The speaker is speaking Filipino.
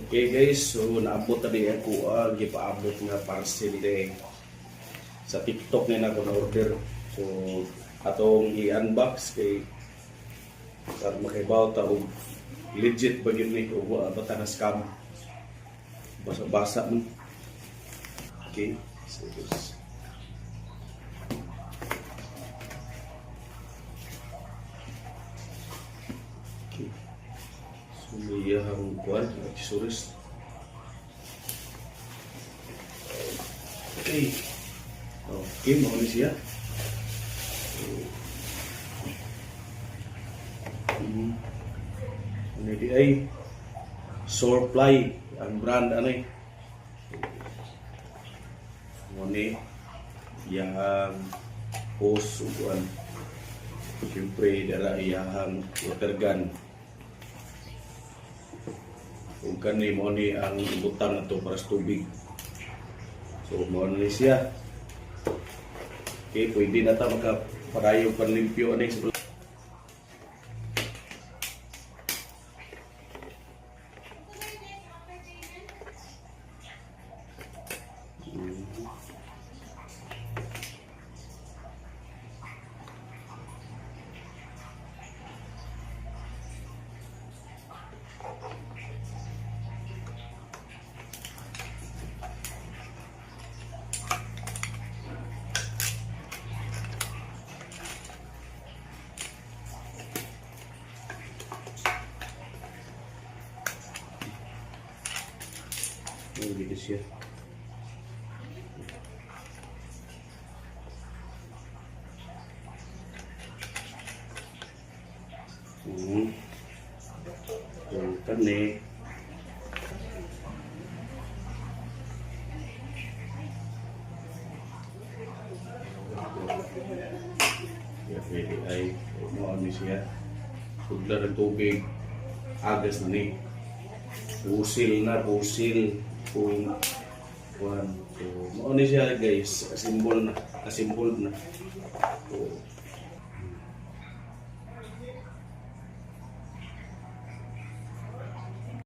Okay guys, so naabot na din ako gipaabot nga parcel sa TikTok na ako na order. So atong i-unbox kay para makibaw ta og legit ba gyud ni o bata na scam. Basa-basa man. Okay, so this. Okay. So may ang kuan, accessories. Okay. Okay, mo ni siya. Ano di ay Surefly ang brand ano eh. Moni yang hose uguan. Siyempre dara iyang water gun. Kung kani mo ni ang butang ato para sa tubig. So mo ni siya. Okay, pwede na ta makapadayo panlimpyo ani sa gitu siya. Yung kani ya pwede ay maami siya sudla ng tubig agas na ni pusil kung kuhan. So, mauni siya guys, asimbol na. So,